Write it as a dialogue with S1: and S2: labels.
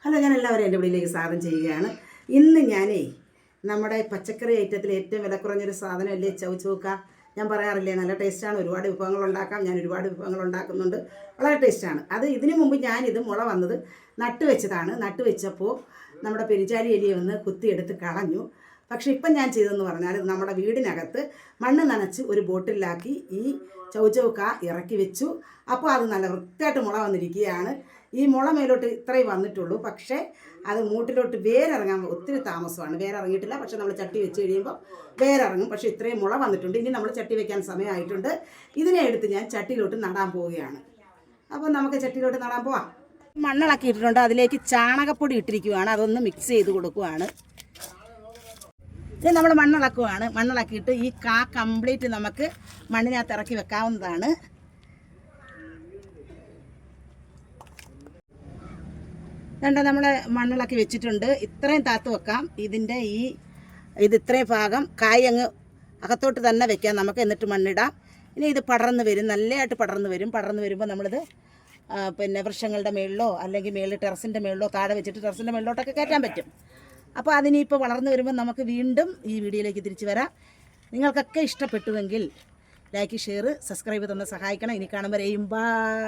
S1: Hello, ഞാൻ എല്ലാവരും എൻ്റെ വീട്ടിലേക്ക് സ്വാഗതം ചെയ്യുകയാണ്. ഇന്ന് ഞാനേ നമ്മുടെ പച്ചക്കറി ഐറ്റത്തിൽ ഏറ്റവും വില കുറഞ്ഞൊരു സാധനമല്ലേ ചൗചൗക്ക. ഞാൻ പറയാറില്ലേ, നല്ല ടേസ്റ്റാണ്. ഒരുപാട് വിഭവങ്ങൾ ഉണ്ടാക്കാം. ഞാൻ ഒരുപാട് വിഭവങ്ങൾ ഉണ്ടാക്കുന്നുണ്ട്. വളരെ ടേസ്റ്റാണ്. ഇതിനു മുമ്പ് ഞാനിത് മുള വന്നത് നട്ട് വെച്ചതാണ്. നട്ട് വെച്ചപ്പോൾ നമ്മുടെ പെരിച്ചാഴി എലിയെ ഒന്ന് കുത്തിയെടുത്ത് കളഞ്ഞു. പക്ഷെ ഇപ്പം ഞാൻ ചെയ്തതെന്ന് പറഞ്ഞാൽ നമ്മുടെ വീടിനകത്ത് മണ്ണ് നനച്ച് ഒരു ബോട്ടിലാക്കി ഈ ചൗചൗക്ക ഇറക്കി വെച്ചു. അപ്പോൾ അത് നല്ല വൃത്തിയായിട്ട് മുള വന്നിരിക്കുകയാണ്. ഈ മുള മേലോട്ട് ഇത്രയും വന്നിട്ടുള്ളൂ. പക്ഷേ അത് മൂട്ടിലോട്ട് വേരിറങ്ങാൻ ഒത്തിരി താമസമാണ്. വേരിറങ്ങിയിട്ടില്ല. പക്ഷേ നമ്മൾ ചട്ടി വെച്ച് കഴിയുമ്പോൾ വേരിറങ്ങും. പക്ഷേ ഇത്രയും മുള വന്നിട്ടുണ്ട്. ഇനി നമ്മൾ ചട്ടി വെക്കാൻ സമയമായിട്ടുണ്ട്. ഇതിനെ എടുത്ത് ഞാൻ ചട്ടിയിലോട്ട് നടാൻ പോവുകയാണ്. അപ്പോൾ നമുക്ക് ചട്ടിയിലോട്ട് നടാൻ പോവാം. മണ്ണിളക്കി ഇട്ടിട്ടുണ്ട്. അതിലേക്ക് ചാണകപ്പൊടി ഇട്ടിരിക്കുകയാണ്. അതൊന്ന് മിക്സ് ചെയ്ത് കൊടുക്കുകയാണ്. ഇത് നമ്മൾ മണ്ണിളക്കുവാണ്. മണ്ണിളക്കിയിട്ട് ഈ കംപ്ലീറ്റ് നമുക്ക് മണ്ണിനകത്ത് ഇറക്കി വെക്കാവുന്നതാണ്. കണ്ട, നമ്മൾ മണ്ണിളക്കി വെച്ചിട്ടുണ്ട്. ഇത്രയും താത്ത് വെക്കാം. ഇത് ഇത്രയും ഭാഗം കായ് അങ്ങ് അകത്തോട്ട് തന്നെ വെക്കാം നമുക്ക്. എന്നിട്ട് മണ്ണിടാം. ഇനി ഇത് പടർന്ന് വരും, നല്ലതായിട്ട് പടർന്ന് വരും. പടർന്ന് വരുമ്പോൾ നമ്മളിത് പിന്നെ വൃക്ഷങ്ങളുടെ മുകളിലോ അല്ലെങ്കിൽ ടെറസിൻ്റെ മുകളിലോ താഴെ വെച്ചിട്ട് ടെറസിൻ്റെ മുകളിലോട്ടൊക്കെ കയറ്റാൻ പറ്റും. അപ്പോൾ അതിനിപ്പോൾ വളർന്നു വരുമ്പോൾ നമുക്ക് വീണ്ടും ഈ വീഡിയോയിലേക്ക് തിരിച്ചു വരാം. നിങ്ങൾക്കൊക്കെ ഇഷ്ടപ്പെട്ടുവെങ്കിൽ ലൈക്ക്, ഷെയർ, സബ്സ്ക്രൈബ് തന്ന് സഹായിക്കണം. ഇനി കാണുമ്പോൾ ബൈ.